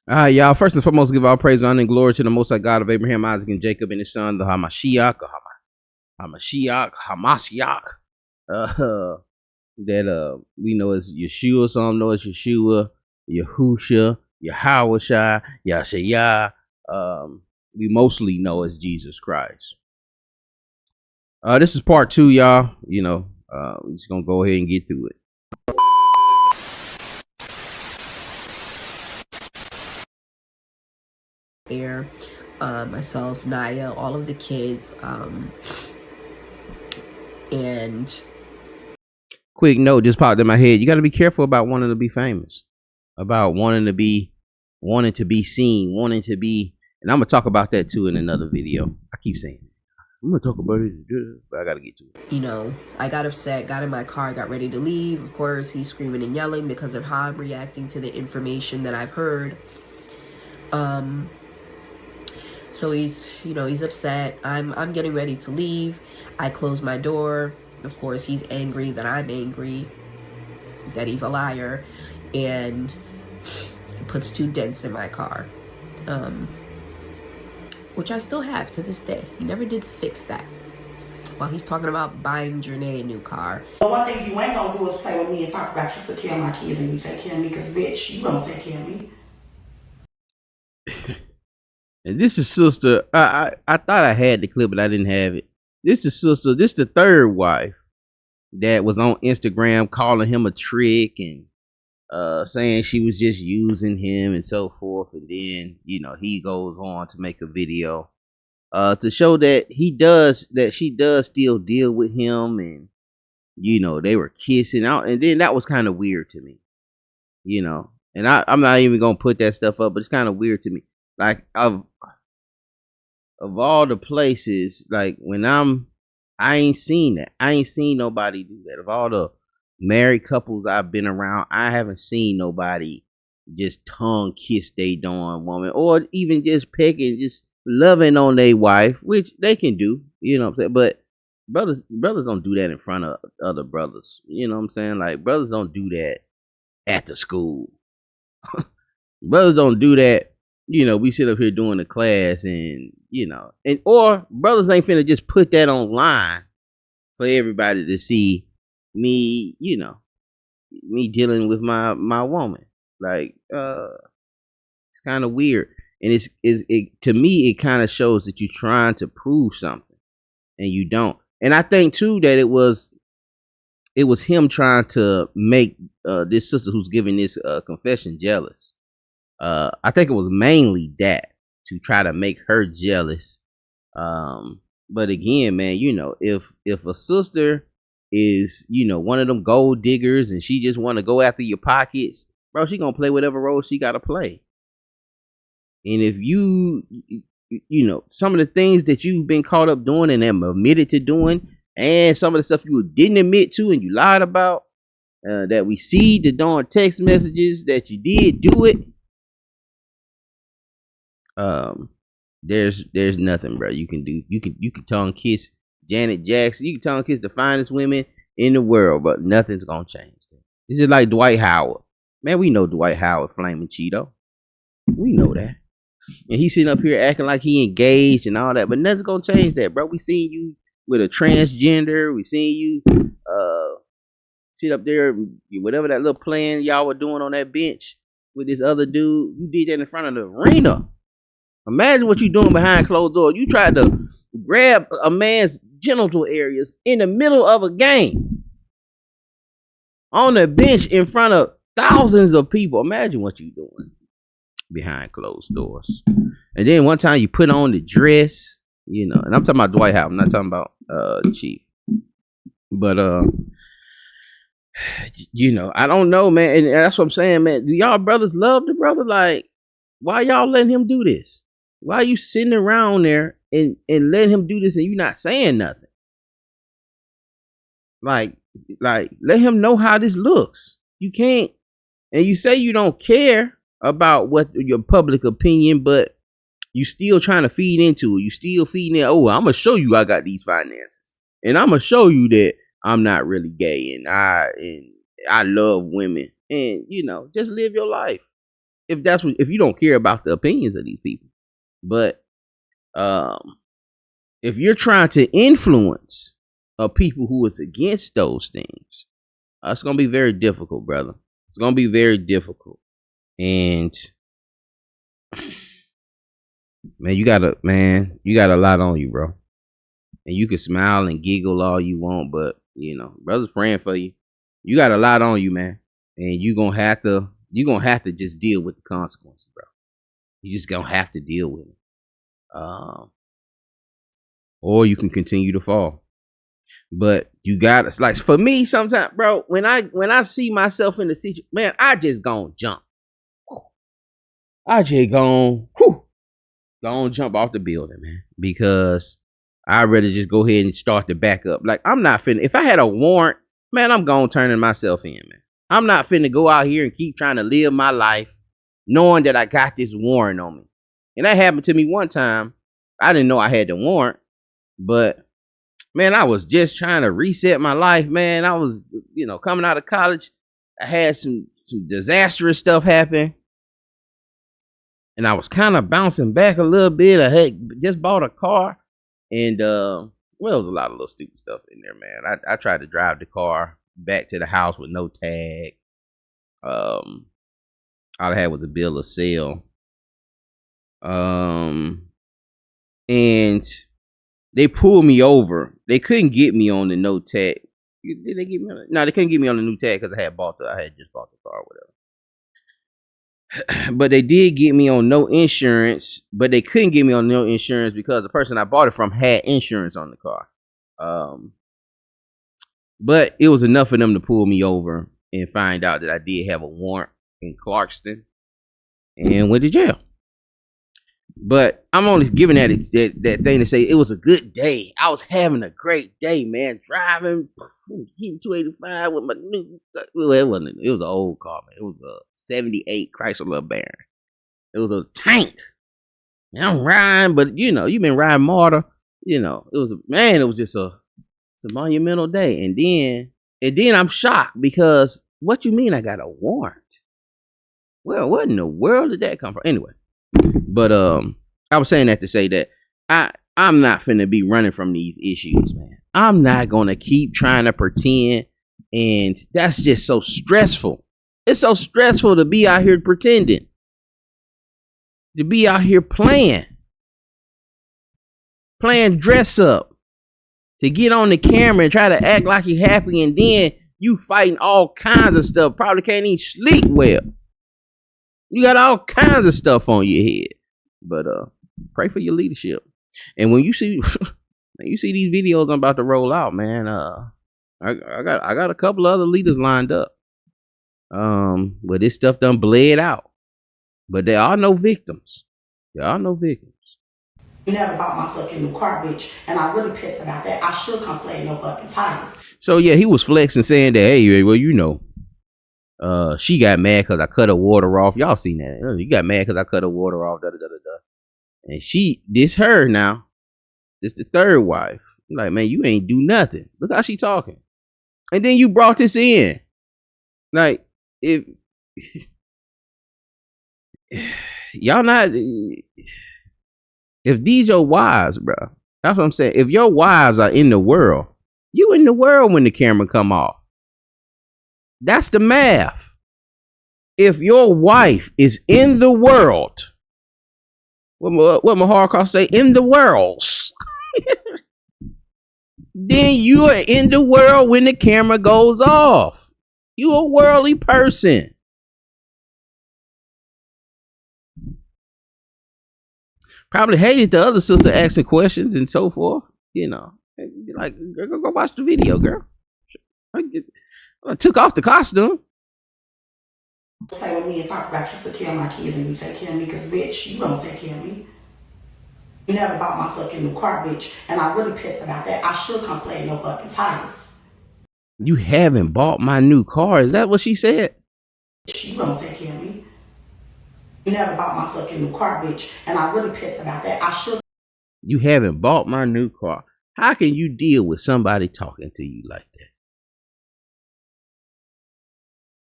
Y'all, first and foremost, give all praise, honor, and glory to the Most High God of Abraham, Isaac, and Jacob, and his son, the Hamashiach, Hamashiach, that we know as Yeshua, some know as Yeshua, Yahusha, Yahawashai, Yashaya. We mostly know as Jesus Christ. This is part 2, y'all. We're just gonna go ahead and get through it. There, myself, Naya, all of the kids, and quick note just popped in my head. You got to be careful about wanting to be famous, about wanting to be seen, wanting to be. And I'm gonna talk about that too in another video. I keep saying I'm gonna talk about it, but I gotta get to it. I got upset, got in my car, got ready to leave. Of course, he's screaming and yelling because of how I'm reacting to the information that I've heard. So he's upset. I'm getting ready to leave. I close my door. Of course, he's angry that I'm angry, that he's a liar, and he puts 2 dents in my car, which I still have to this day. He never did fix that. While he's talking about buying Janae a new car. The one thing you ain't gonna do is play with me and talk about you take care of my kids and you take care of me, because bitch, you don't take care of me. And this is sister. I thought I had the clip, but I didn't have it. This is sister. This the third wife that was on Instagram calling him a trick and saying she was just using him and so forth. And then he goes on to make a video to show that she does still deal with him, and they were kissing out. And then that was kind of weird to me, And I'm not even gonna put that stuff up, but it's kind of weird to me. Like of all the places, like when I ain't seen that. I ain't seen nobody do that. Of all the married couples I've been around, I haven't seen nobody just tongue kiss they darn woman, or even just pecking, just loving on their wife, which they can do, what I'm saying? But brothers don't do that in front of other brothers. You know what I'm saying? Like brothers don't do that at the school. Brothers don't do that. We sit up here doing the class and, or brothers ain't finna just put that online for everybody to see me, me dealing with my woman. Like, it's kind of weird. And to me, it kind of shows that you're trying to prove something and you don't. And I think too that it was him trying to make this sister who's giving this confession jealous. I think it was mainly that, to try to make her jealous. But again, man, if a sister is, one of them gold diggers and she just want to go after your pockets, bro, she gonna play whatever role she gotta play. And if some of the things that you've been caught up doing and have admitted to doing, and some of the stuff you didn't admit to and you lied about, that we see the darn text messages that you did do it. There's nothing, bro, you can do. You can tongue kiss Janet Jackson. You can tongue kiss the finest women in the world, but nothing's gonna change that. It's just like Dwight Howard. Man, we know Dwight Howard flaming Cheeto. We know that. And he's sitting up here acting like he engaged and all that, but nothing's gonna change that, bro. We seen you with a transgender. We seen you sit up there, whatever that little plan y'all were doing on that bench with this other dude. You did that in front of the arena. Imagine what you're doing behind closed doors. You tried to grab a man's genital areas in the middle of a game on the bench in front of thousands of people. Imagine what you're doing behind closed doors. And then one time you put on the dress, and I'm talking about Dwight Howard. I'm not talking about Chief. But I don't know, man. And that's what I'm saying, man. Do y'all brothers love the brother? Like, why y'all letting him do this? Why are you sitting around there and letting him do this and you not saying nothing? Like let him know how this looks. You can't, and you say you don't care about what your public opinion, but you still trying to feed into it. You still feeding it. Oh, I'm gonna show you I got these finances, and I'm gonna show you that I'm not really gay, and I love women, and just live your life. if you don't care about the opinions of these people. But if you're trying to influence people who is against those things, it's gonna be very difficult, brother. It's gonna be very difficult. And man, you got a lot on you, bro. And you can smile and giggle all you want, but brother's praying for you. You got a lot on you, man. And you're gonna have to just deal with the consequences, bro. You just gonna have to deal with it. Or you can continue to fall. But you gotta, like, for me, sometimes, bro, when I see myself in the situation, man, I just gonna jump. I just gonna jump off the building, man, because I'd rather just go ahead and start the backup. Like, I'm not finna, if I had a warrant, man, I'm gonna turn myself in, man. I'm not finna go out here and keep trying to live my life knowing that I got this warrant on me. And that happened to me one time. I didn't know I had the warrant, but man, I was just trying to reset my life, man. I was, coming out of college. I had some disastrous stuff happen. And I was kind of bouncing back a little bit. I had just bought a car. And, there was a lot of little stupid stuff in there, man. I tried to drive the car back to the house with no tag. All I had was a bill of sale. And they pulled me over. They couldn't get me on the no tag. Did they get me on it? No, they couldn't get me on the new tag because I had just bought the car or whatever. But they did get me on no insurance, but they couldn't get me on no insurance because the person I bought it from had insurance on the car. But it was enough for them to pull me over and find out that I did have a warrant in Clarkston and went to jail. But I'm only giving that thing to say it was a good day. I was having a great day, man. Driving, hitting 285 with my new. Well, it was an old car, man. It was a 78 Chrysler LeBaron. It was a tank. And I'm riding, but you've been riding Marta. It was just it's a monumental day. And then I'm shocked because what you mean I got a warrant? Well, what in the world did that come from? Anyway. But I was saying that to say that I'm not finna be running from these issues, man. I'm not gonna keep trying to pretend, and that's just so stressful. It's so stressful to be out here pretending, to be out here playing dress up, to get on the camera and try to act like you're happy, and then you fighting all kinds of stuff. Probably can't even sleep well. You got all kinds of stuff on your head. But pray for your leadership. And when you see these videos I'm about to roll out, man, I got a couple of other leaders lined up. Where this stuff done bled out. But there are no victims. There are no victims. You never bought my fucking new car, bitch. And I'm really pissed about that. I should come play your fucking tires. So yeah, he was flexing saying that, hey, well, she got mad because I cut her water off. Y'all seen that? You got mad because I cut her water off. Da, da, da, da, da. And this her now. This the third wife. I'm like, man, you ain't do nothing. Look how she talking. And then you brought this in. Like, if y'all not, if these your wives, bro. That's what I'm saying. If your wives are in the world, you in the world when the camera come off. That's the math. If your wife is in the world, what Mahar say, in the worlds, then you are in the world when the camera goes off. You a worldly person. Probably hated the other sister asking questions and so forth. Like, go watch the video, girl. I took off the costume. Play with me and talk about you take care of my kids and you take care of me, because bitch, you don't take care of me. You never bought my fucking new car, bitch. And I'm really pissed about that. I should come play your fucking tires. You haven't bought my new car. Is that what she said? You don't take care of me. You never bought my fucking new car, bitch. And I'm really pissed about that. I should. You haven't bought my new car. How can you deal with somebody talking to you like that?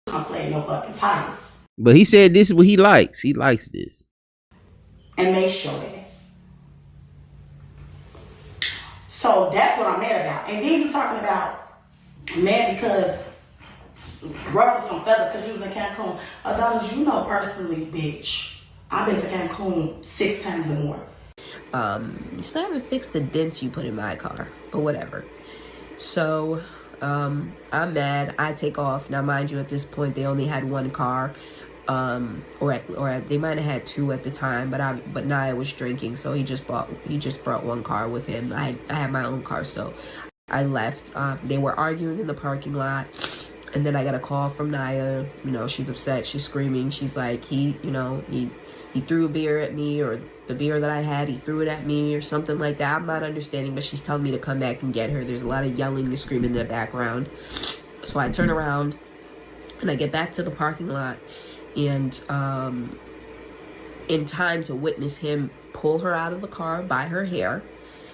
Come play your fucking tires. But he said this is what he likes. He likes this. And make sure ass. So that's what I'm mad about. And then you talking about mad because ruffle some feathers because you was in Cancun. Adonis, you know personally, bitch, I've been to Cancun 6 times or more. Still haven't fixed the dents you put in my car, but whatever. So, I'm mad. I take off. Now, mind you, at this point, they only had one car, or they might have had two at the time, but Naya was drinking, so he just brought one car with him. I had my own car, so I left. They were arguing in the parking lot. And then I got a call from Naya. You know, she's upset. She's screaming. She's like, he threw a beer at me, or the beer that I had, he threw it at me, or something like that. I'm not understanding, but she's telling me to come back and get her. There's a lot of yelling and screaming in the background. So I turn around and I get back to the parking lot, and in time to witness him pull her out of the car by her hair,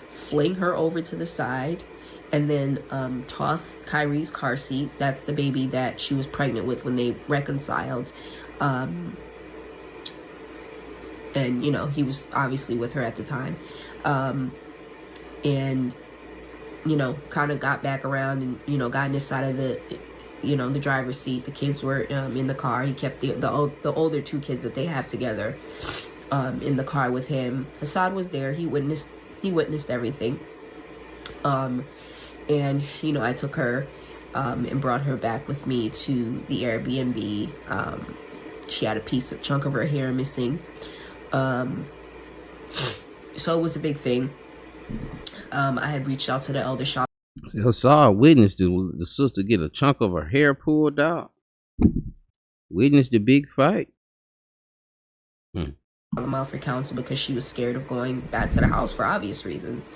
fling her over to the side, and then toss Kyrie's car seat. That's the baby that she was pregnant with when they reconciled. And, you know, he was obviously with her at the time. And, you know, kind of got back around and, you know, got in his side of the, you know, the driver's seat. The kids were in the car. He kept the older two kids that they have together in the car with him. Hassad was there. He witnessed everything. And, you know, I took her and brought her back with me to the Airbnb. She had a chunk of her hair missing. So it was a big thing. I had reached out to the elder shop. See, Hassad witnessed the sister get a chunk of her hair pulled out. Witnessed the big fight. Them out for counsel because she was scared of going back to the house for obvious reasons.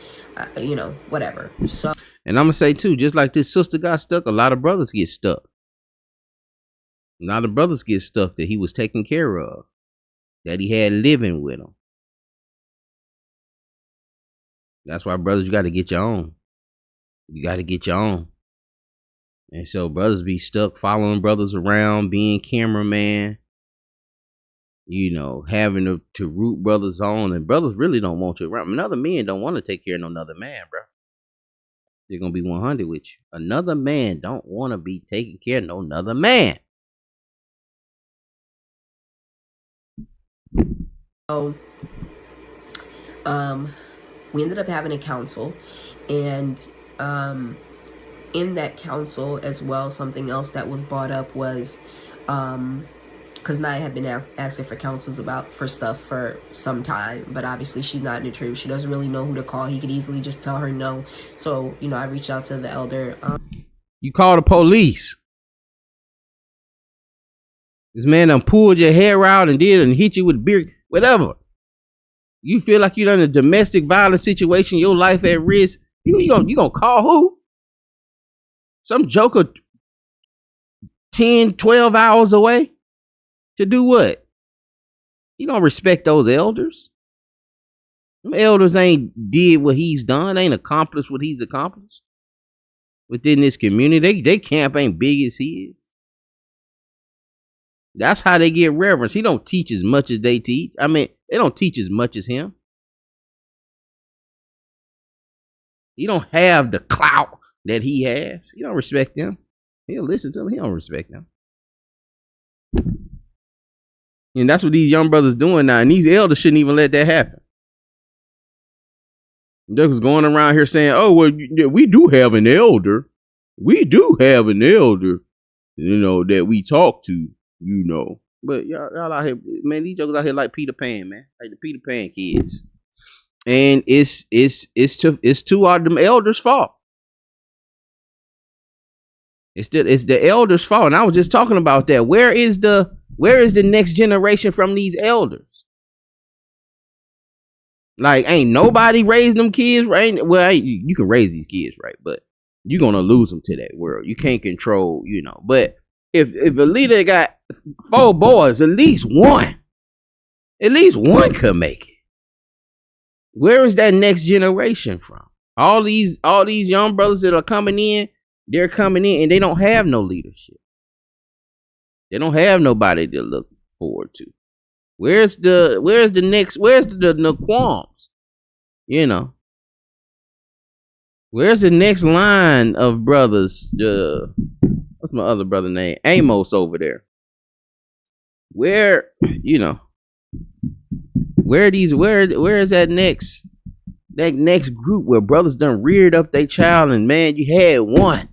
You know, whatever. So. And I'm going to say, too, just like this sister got stuck, a lot of brothers get stuck. A lot of brothers get stuck that he was taking care of, that he had living with him. That's why, brothers, you got to get your own. You got to get your own. And so brothers be stuck following brothers around, being cameraman, you know, having to root brothers on. And brothers really don't want you around. Another men don't want to take care of another man, bro. They're going to be 100 with you. Another man don't want to be taking care of no another man. So, we ended up having a council, and in that council as well, something else that was brought up was, because Naya had been asking for counsels for stuff for some time, but obviously she's not in the truth. She doesn't really know who to call. He could easily just tell her no. So, you know, I reached out to the elder. You call the police. This man done pulled your hair out and hit you with beer, whatever. You feel like you're in a domestic violence situation, your life at risk. You gonna call who? Some joker 10, 12 hours away? To do what? You don't respect those elders. Them elders ain't did what he's done, ain't accomplished what he's accomplished within this community. They camp ain't big as he is. That's how they get reverence. He don't teach as much as they teach. I mean, they don't teach as much as him. He don't have the clout that he has. You don't respect them. He'll listen to him. He don't respect them. And that's what these young brothers doing now. And these elders shouldn't even let that happen. They was going around here saying, oh, well, we do have an elder. We do have an elder, you know, that we talk to, you know. But y'all out here, man, these jokers out here like Peter Pan, man. Like the Peter Pan kids. And it's to them elders' fault. It's the elders' fault. And I was just talking about that. Where is the next generation from these elders? Like, ain't nobody raised them kids, right? Well, you can raise these kids, right? But you're gonna lose them to that world. You can't control, you know. But if a leader got 4 boys, at least one could make it. Where is that next generation from? All these young brothers that are coming in, they're coming in and they don't have no leadership. They don't have nobody to look forward to? Where's the qualms? You know, where's the next line of brothers? What's my other brother name? Amos over there. Where, you know, where is that next group where brothers done reared up their child, and man, you had one.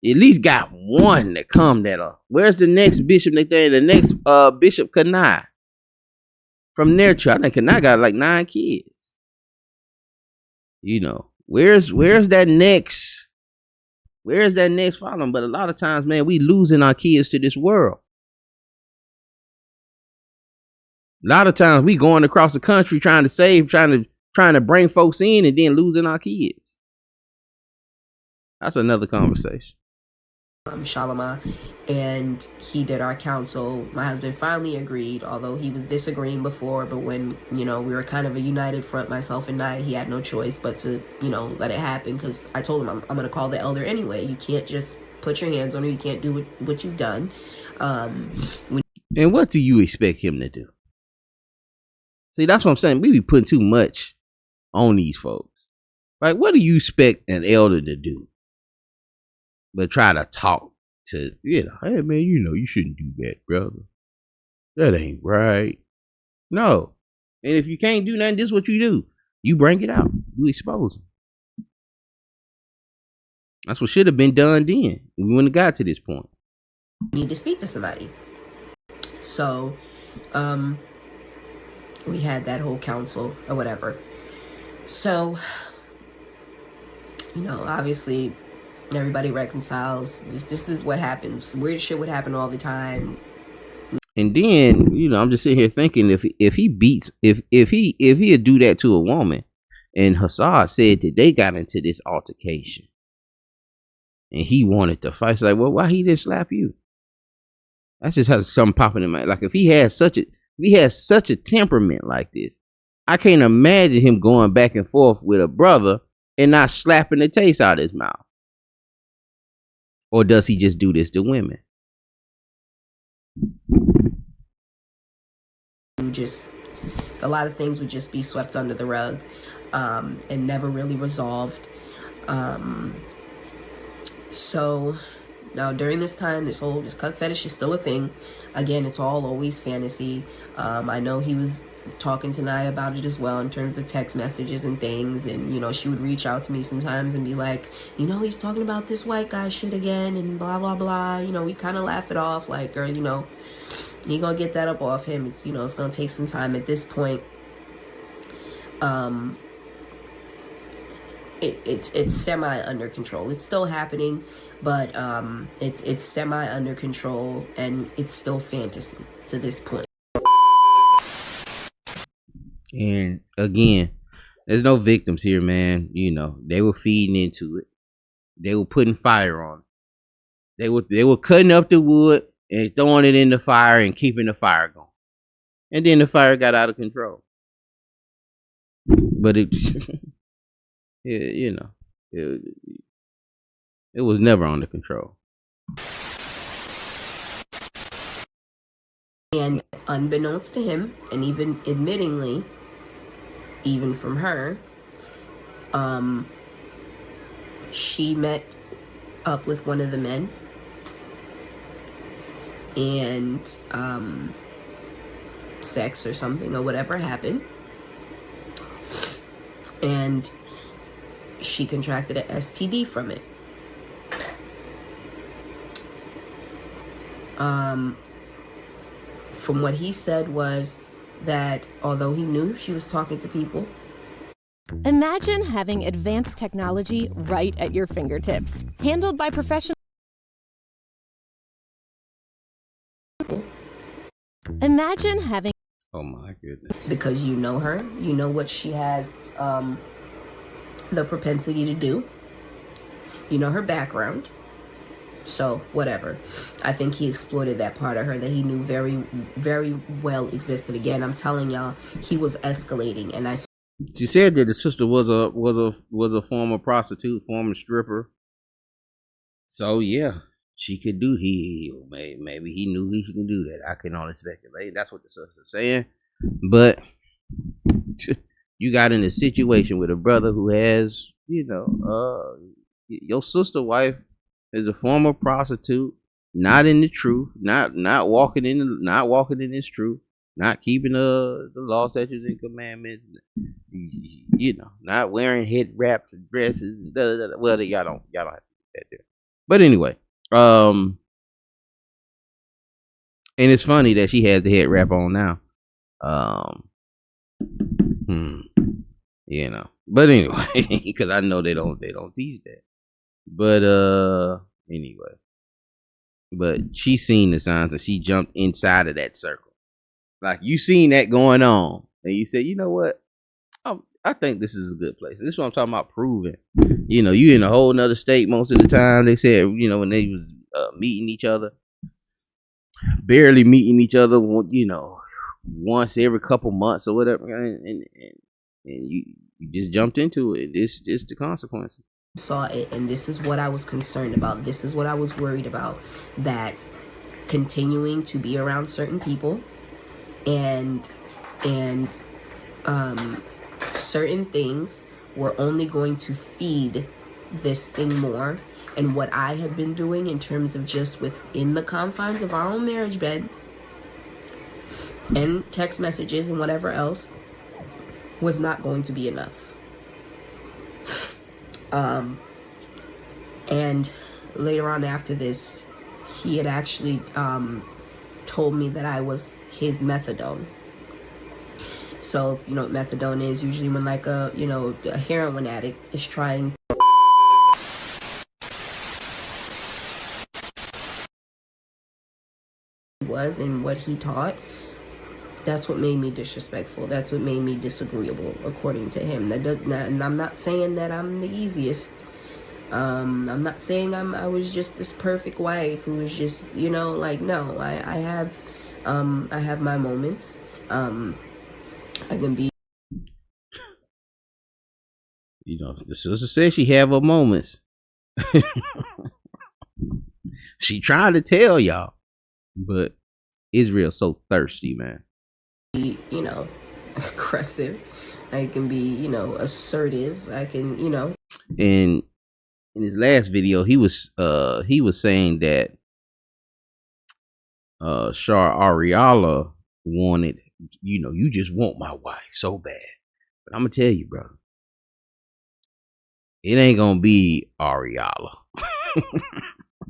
You at least got one that come that up. Where's the next bishop? The next Bishop Kanai from their child. I think Kanai got like 9 kids. You know, where's that next following? But a lot of times, man, we losing our kids to this world. A lot of times we going across the country trying to save, trying to bring folks in, and then losing our kids. That's another conversation. Shalama, and he did our counsel. My husband finally agreed, although he was disagreeing before, but when, you know, we were kind of a united front, myself and I, he had no choice but to, you know, let it happen, because I told him I'm going to call the elder anyway. You can't just put your hands on her. You can't do what you've done. And what do you expect him to do? See, that's what I'm saying. We be putting too much on these folks. Like, what do you expect an elder to do? But try to talk to, you know, hey man, you know, you shouldn't do that, brother. That ain't right. No. And if you can't do nothing, this is what you do. You bring it out. You expose them. That's what should have been done then. We wouldn't have got to this point. You need to speak to somebody. So, we had that whole council or whatever. So, you know, obviously everybody reconciles. This is what happens. Weird shit would happen all the time. And then, you know, I'm just sitting here thinking, if he'd do that to a woman, and Hassad said that they got into this altercation, and he wanted to fight, it's like, well, why he didn't slap you? That's just how something popping in my head. Like, if he has such a temperament like this, I can't imagine him going back and forth with a brother and not slapping the taste out of his mouth. Or does he just do this to women? Just a lot of things would just be swept under the rug, and never really resolved. So now during this time, this cuck fetish is still a thing. Again, it's all always fantasy. I know he was talking to Naya about it as well in terms of text messages and things, and you know, she would reach out to me sometimes and be like, you know, he's talking about this white guy shit again and blah blah blah. You know, we kind of laugh it off, like, girl, you know, he gonna get that up off him. It's, you know, it's gonna take some time at this point. It's semi under control. It's still happening, but it's semi under control, and it's still fantasy to this point. And again, there's no victims here, man. You know, they were feeding into it. They were putting fire on it. They were cutting up the wood and throwing it in the fire and keeping the fire going. And then the fire got out of control. But it, you know, it was never under control. And unbeknownst to him, and even admittingly, even from her, she met up with one of the men, and sex or something or whatever happened, and she contracted an STD from it. From what he said was that although he knew she was talking to people. Imagine having advanced technology right at your fingertips, handled by professionals. Imagine having... Oh my goodness. Because you know her, you know what she has the propensity to do. You know her background. So, whatever. I think he exploited that part of her that he knew very, very well existed. Again, I'm telling y'all, he was escalating, and She said that the sister was a former prostitute, former stripper. So yeah, she could do. Maybe he knew he can do that. I can only speculate. That's what the sister's saying. But you got in a situation with a brother who has, your sister wife is a former prostitute, not in the truth, not walking in this truth, not keeping the law, statutes, and commandments, not wearing head wraps and dresses. Well, y'all don't have to do that there. But anyway, and it's funny that she has the head wrap on now. But anyway, because I know they don't teach that. But anyway, but she seen the signs and she jumped inside of that circle. Like, you seen that going on, and you said, you know what? I think this is a good place. This is what I'm talking about, proving. You in a whole nother state most of the time. They said, when they was meeting each other, barely meeting each other, once every couple months or whatever, and you just jumped into it. This the consequences. Saw it, and this is what I was concerned about. This is what I was worried about, that continuing to be around certain people and certain things were only going to feed this thing more. And what I had been doing in terms of just within the confines of our own marriage bed and text messages and whatever else was not going to be enough. And later on after this, he had actually told me that I was his methadone. So if you know what methadone is, usually when like a heroin addict is trying was and what he taught, that's what made me disrespectful. That's what made me disagreeable, according to him. And I'm not saying that I'm the easiest. I'm not saying I was just this perfect wife who was just, no, I have my moments. I can be. The sister said she have her moments. She trying to tell y'all, but Israel's so thirsty, man. Aggressive. I can be, assertive. I can, And in his last video, he was saying that Shar Ariala wanted, you just want my wife so bad. But I'm gonna tell you, bro, it ain't gonna be Ariala.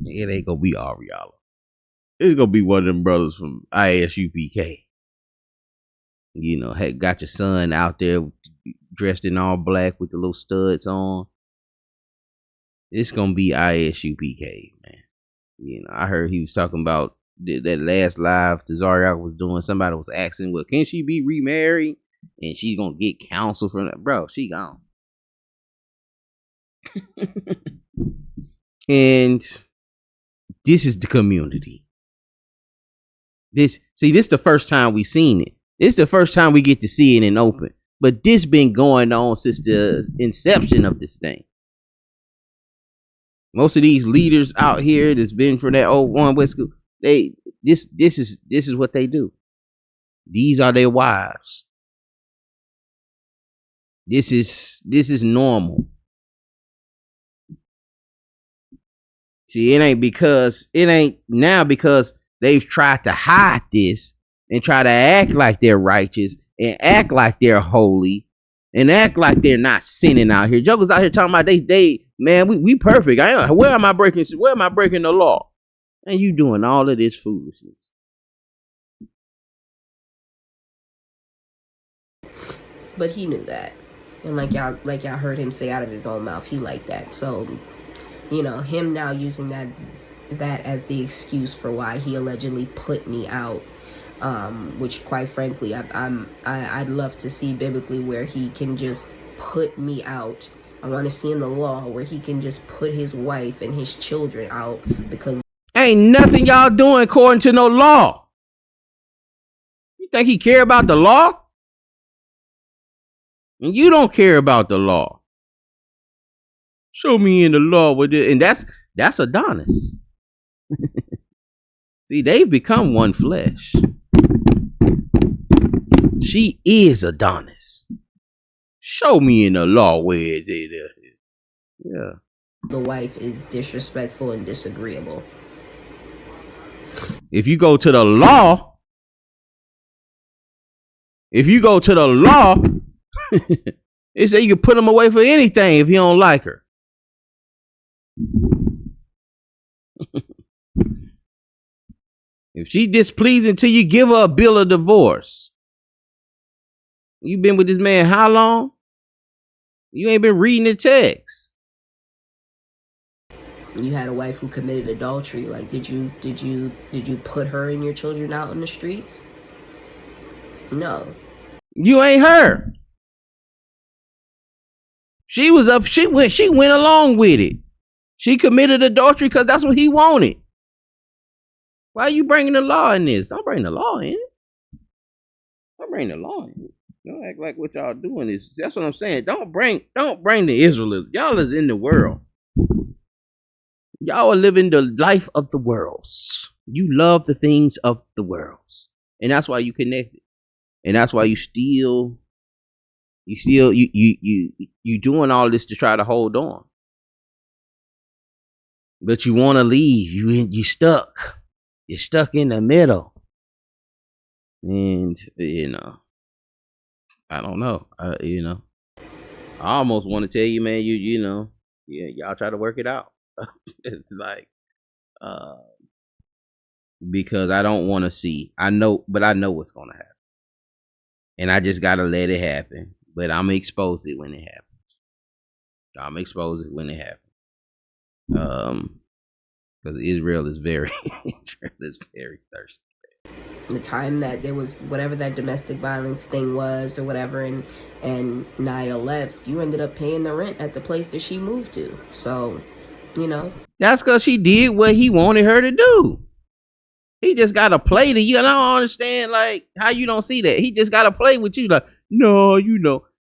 It ain't gonna be Ariala. It's gonna be one of them brothers from ISUPK. Had got your son out there dressed in all black with the little studs on. It's gonna be ISUPK, man. I heard he was talking about that last live Tazariak was doing. Somebody was asking, well, can she be remarried? And she's gonna get counsel from that. Bro, she gone. And this is the community. This the first time we seen it. This is the first time we get to see it in open. But this been going on since the inception of this thing. Most of these leaders out here that's been for that old one West School, this is what they do. These are their wives. This is normal. See, it ain't now because they've tried to hide this and try to act like they're righteous and act like they're holy and act like they're not sinning out here. Jokers out here talking about we perfect. Where am I breaking the law? And you doing all of this foolishness. But he knew that. And like y'all heard him say out of his own mouth, he liked that. So, him now using that as the excuse for why he allegedly put me out, which quite frankly I'd love to see biblically where he can just put me out. I want to see in the law where he can just put his wife and his children out, because ain't nothing y'all doing according to no law. You think he care about the law? And you don't care about the law. Show me in the law with it, and that's Adonis. See, they've become one flesh. She is Adonis. Show me in the law where it is. Yeah. The wife is disrespectful and disagreeable. If you go to the law, it say you can put him away for anything if you don't like her. If she displeasing to you, give her a bill of divorce. You been with this man how long? You ain't been reading the text. You had a wife who committed adultery. Like, did you put her and your children out in the streets? No. You ain't her. She was up. She went along with it. She committed adultery because that's what he wanted. Why are you bringing the law in this? Don't bring the law in it. Don't bring the law in it. Don't act like what y'all doing is. That's what I'm saying. Don't bring the Israelites. Y'all is in the world. Y'all are living the life of the worlds. You love the things of the worlds, and that's why you connected. And that's why you doing all this to try to hold on. But you want to leave. You stuck. You're stuck in the middle. And I don't know. I almost want to tell you, man, y'all try to work it out. It's like because I don't want to see. I know what's gonna happen. And I just gotta let it happen. But I'm gonna expose it when it happens. Because Israel is very thirsty. The time that there was whatever that domestic violence thing was or whatever, and Naya left, you ended up paying the rent at the place that she moved to. So, that's because she did what he wanted her to do. He just got to play to you. And I don't understand, like, how you don't see that. He just got to play with you. Like, no,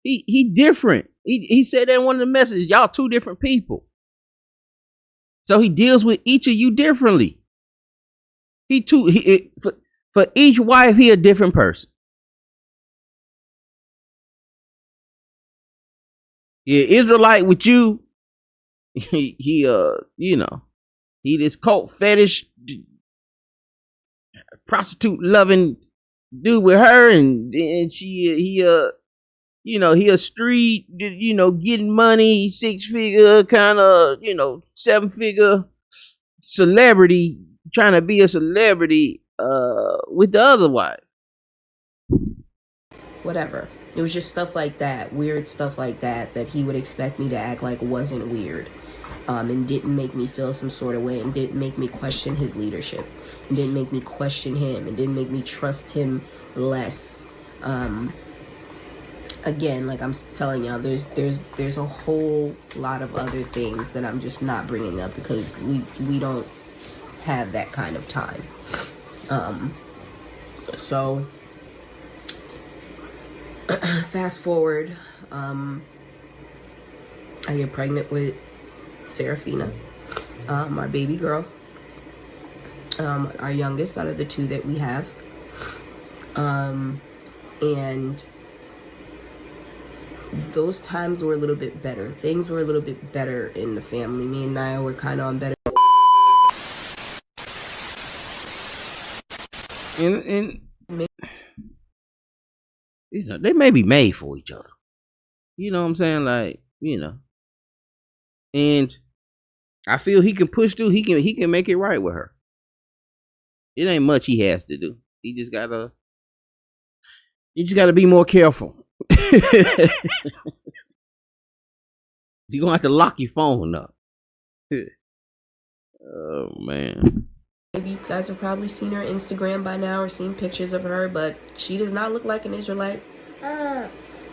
he different. He said that in one of the messages. Y'all two different people. So he deals with each of you differently. For each wife, he a different person. Yeah, Israelite with you. He this cult fetish prostitute loving dude with her, and he a street, getting money, 6-figure kind of, 7-figure celebrity, trying to be a celebrity with the other wife. Whatever. It was just stuff like that, weird stuff like that he would expect me to act like wasn't weird. And didn't make me feel some sort of way, and didn't make me question his leadership, and didn't make me question him, and didn't make me trust him less. Again, like I'm telling y'all, there's a whole lot of other things that I'm just not bringing up because we don't have that kind of time. So fast forward, I get pregnant with Serafina, my baby girl, our youngest out of the two that we have, and those times were a little bit better. Things were a little bit better in the family. Me and Naya were kind of on better. And they may be made for each other. You know what I'm saying? Like, and I feel he can push through. He can make it right with her. It ain't much he has to do. He just gotta be more careful. You're gonna have to lock your phone up. Oh man. Maybe you guys have probably seen her Instagram by now or seen pictures of her, but she does not look like an Israelite.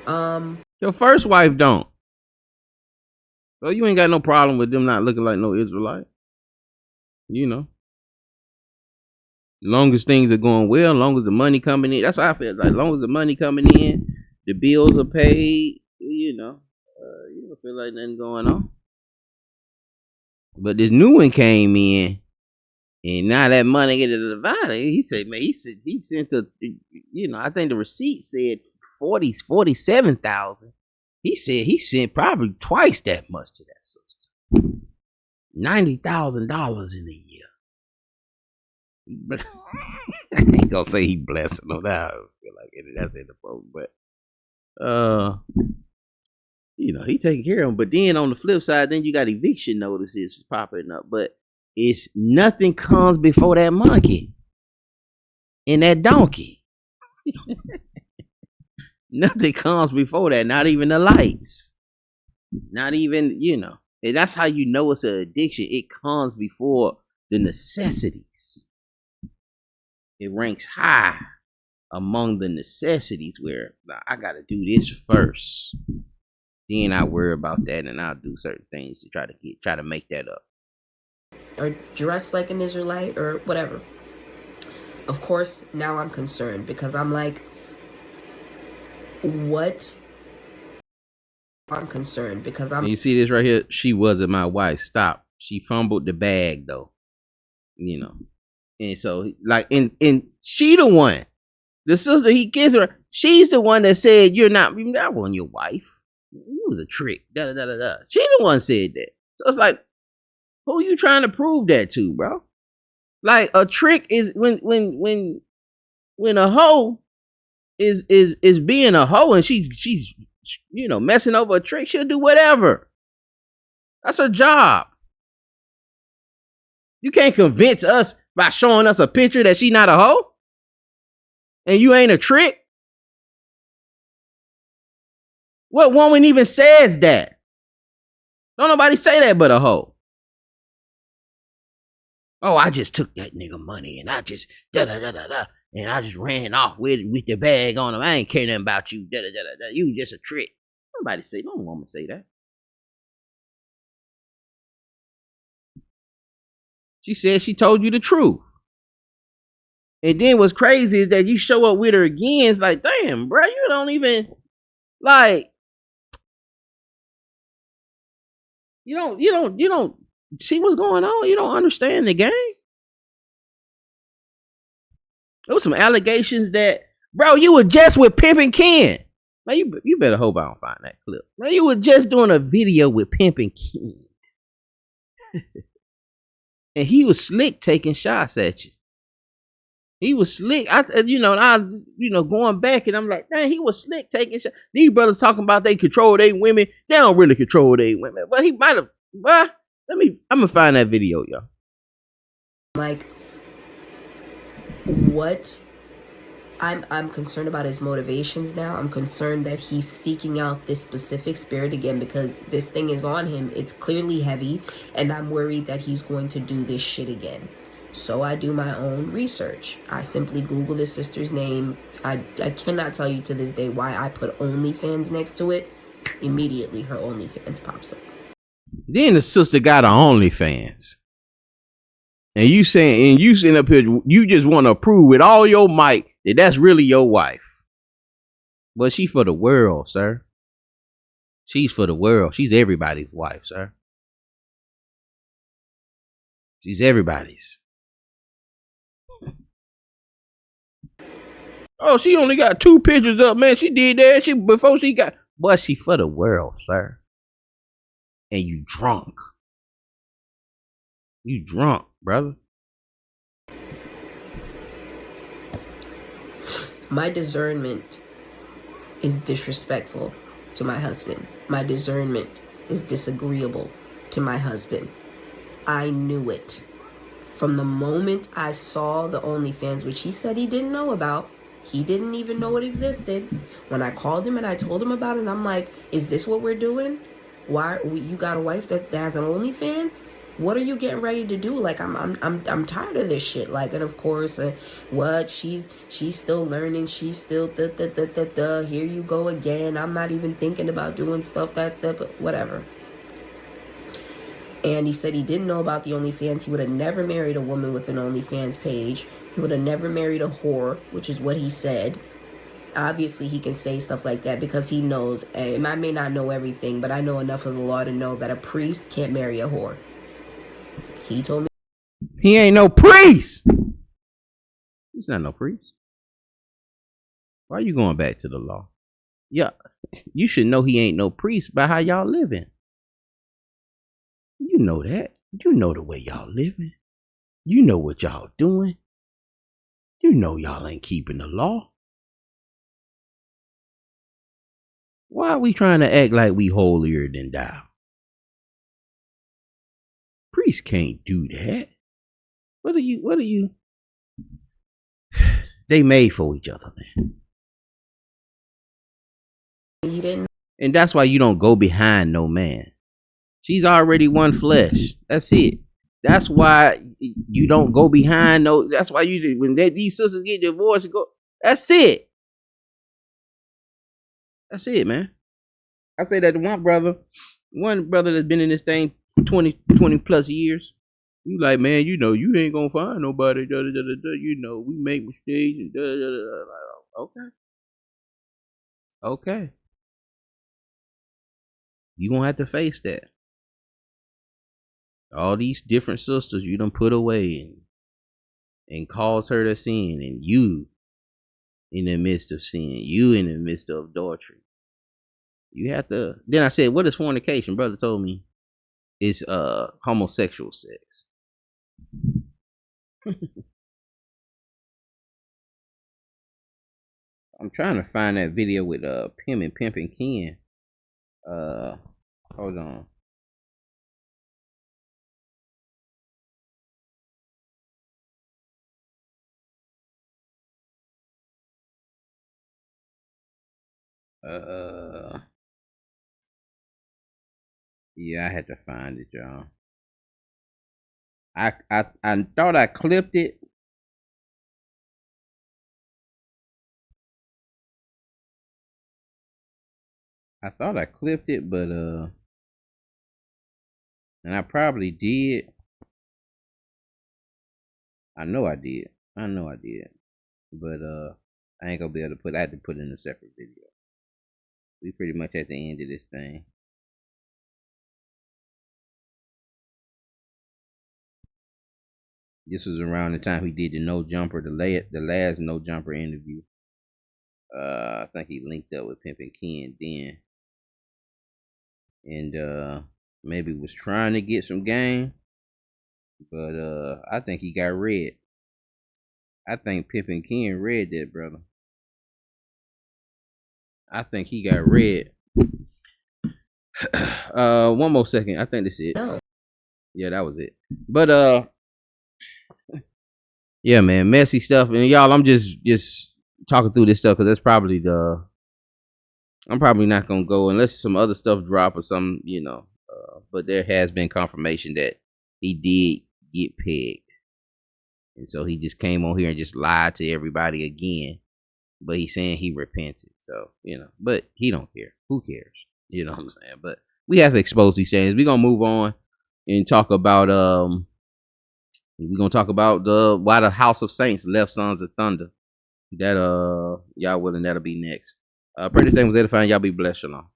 Your first wife don't. So you ain't got no problem with them not looking like no Israelite. Long as things are going well, long as the money coming in. That's what I feel like. Long as the money coming in, the bills are paid, you don't feel like nothing going on. But this new one came in And now that money get divided. He said, man, he sent the, I think the receipt said 47,000. He said he sent probably twice that much to that sister. $90,000 in a year. I ain't gonna say he blessing no doubt. I feel like that's inappropriate, but he taking care of him. But then on the flip side, then you got eviction notices popping up. But it's nothing comes before that monkey and that donkey. Nothing comes before that. Not even the lights. Not even, And that's how you know it's an addiction. It comes before the necessities. It ranks high among the necessities where I got to do this first. Then I worry about that and I'll do certain things to try to make that up. Or dress like an Israelite or whatever. Of course, now I'm concerned because I'm like, what? I'm concerned because You see this right here? She wasn't my wife. Stop. She fumbled the bag though. And so and she the one. The sister he kissed her, she's the one that said that wasn't your wife. It was a trick. Da, da, da, da. She the one said that. So it's like, who you trying to prove that to, bro? Like a trick is when a hoe is being a hoe and she's messing over a trick, she'll do whatever. That's her job. You can't convince us by showing us a picture that she not a hoe and you ain't a trick. What woman even says that? Don't nobody say that but a hoe. Oh, I just took that nigga money and I just and I just ran off with the bag on him. I ain't care nothing about you. You just a trick. Nobody say, no woman say that. She said she told you the truth. And then what's crazy is that you show up with her again. It's like, damn, bro, you don't even you don't see what's going on. You don't understand the game. There was some allegations that, bro, you were just with Pimpin' Ken. Man, you better hope I don't find that clip. Man, you were just doing a video with Pimpin' Ken. And he was slick taking shots at you. He was slick. Going back and I'm like, man, he was slick taking shots. These brothers talking about they control their women. They don't really control their women. But he might have, I'm gonna find that video, y'all. Like, what? I'm concerned about his motivations now. I'm concerned that he's seeking out this specific spirit again because this thing is on him. It's clearly heavy, and I'm worried that he's going to do this shit again. So I do my own research. I simply Google the sister's name. I cannot tell you to this day why I put OnlyFans next to it. Immediately, her OnlyFans pops up. Then the sister got her OnlyFans. And you sitting up here, you just want to prove with all your might that that's really your wife. But she for the world, sir. She's for the world. She's everybody's wife, sir. She's everybody's. Oh, she only got 2 pictures up, man. She did that before she got. But she for the world, sir. And you drunk. You drunk, brother. My discernment is disrespectful to my husband. My discernment is disagreeable to my husband. I knew it. From the moment I saw the OnlyFans, which he said he didn't know about, he didn't even know it existed. When I called him and I told him about it, I'm like, is this what we're doing? Why you got a wife that has an OnlyFans? What are you getting ready to do? Like, I'm tired of this shit. Like, and of course, what she's still learning. She's still here you go again. I'm not even thinking about doing stuff but whatever. And he said he didn't know about the OnlyFans. He would have never married a woman with an OnlyFans page. He would have never married a whore, which is what he said. Obviously, he can say stuff like that because he knows. I may not know everything, but I know enough of the law to know that a priest can't marry a whore. He told me. He ain't no priest. He's not no priest. Why are you going back to the law? Yeah, you should know he ain't no priest by how y'all living. You know that. You know the way y'all living. You know what y'all doing. You know y'all ain't keeping the law. Why are we trying to act like we holier than thou? Priests can't do that. What are you? They made for each other, man. You didn't. And that's why you don't go behind no man. She's already one flesh. That's it. That's why you don't go behind no. That's why when these sisters get divorced, go. That's it. That's it, man. I say that to one brother that's been in this thing 20 plus years. You like, man, you know, you ain't gonna find nobody. Da, da, da, da, da. You know, we make mistakes and da, da, da, da. Okay. Okay. You gonna have to face that. All these different sisters you done put away and cause her to sin, and you in the midst of sin, you in the midst of adultery. You have to. Then I said, what is fornication? Brother told me it's homosexual sex. I'm trying to find that video with Pim and Pimpin' Ken. Hold on. Yeah, I had to find it, y'all. I thought I clipped it. I thought I clipped it, but and I probably did. I know I did. But I ain't gonna be able to I had to put it in a separate video. We pretty much at the end of this thing. This was around the time he did the no jumper, the last no jumper interview. I think he linked up with Pimpin' Ken then. And maybe was trying to get some game. But I think he got read. I think Pimpin' Ken read that, brother. I think he got read. One more second. I think that's it. No. Yeah, that was it. But yeah, man, messy stuff. And y'all, I'm just talking through this stuff because that's probably I'm probably not gonna go unless some other stuff drop or something, you know. But there has been confirmation that he did get pegged, and so he just came on here and just lied to everybody again. But he's saying he repented, so you know. But he don't care. Who cares? You know what I'm saying? But we have to expose these things. We're gonna move on and talk about we're gonna talk about why the House of Saints left Sons of Thunder. That y'all willing, that'll be next. Pray this thing was edifying. Y'all be blessed. Shalom.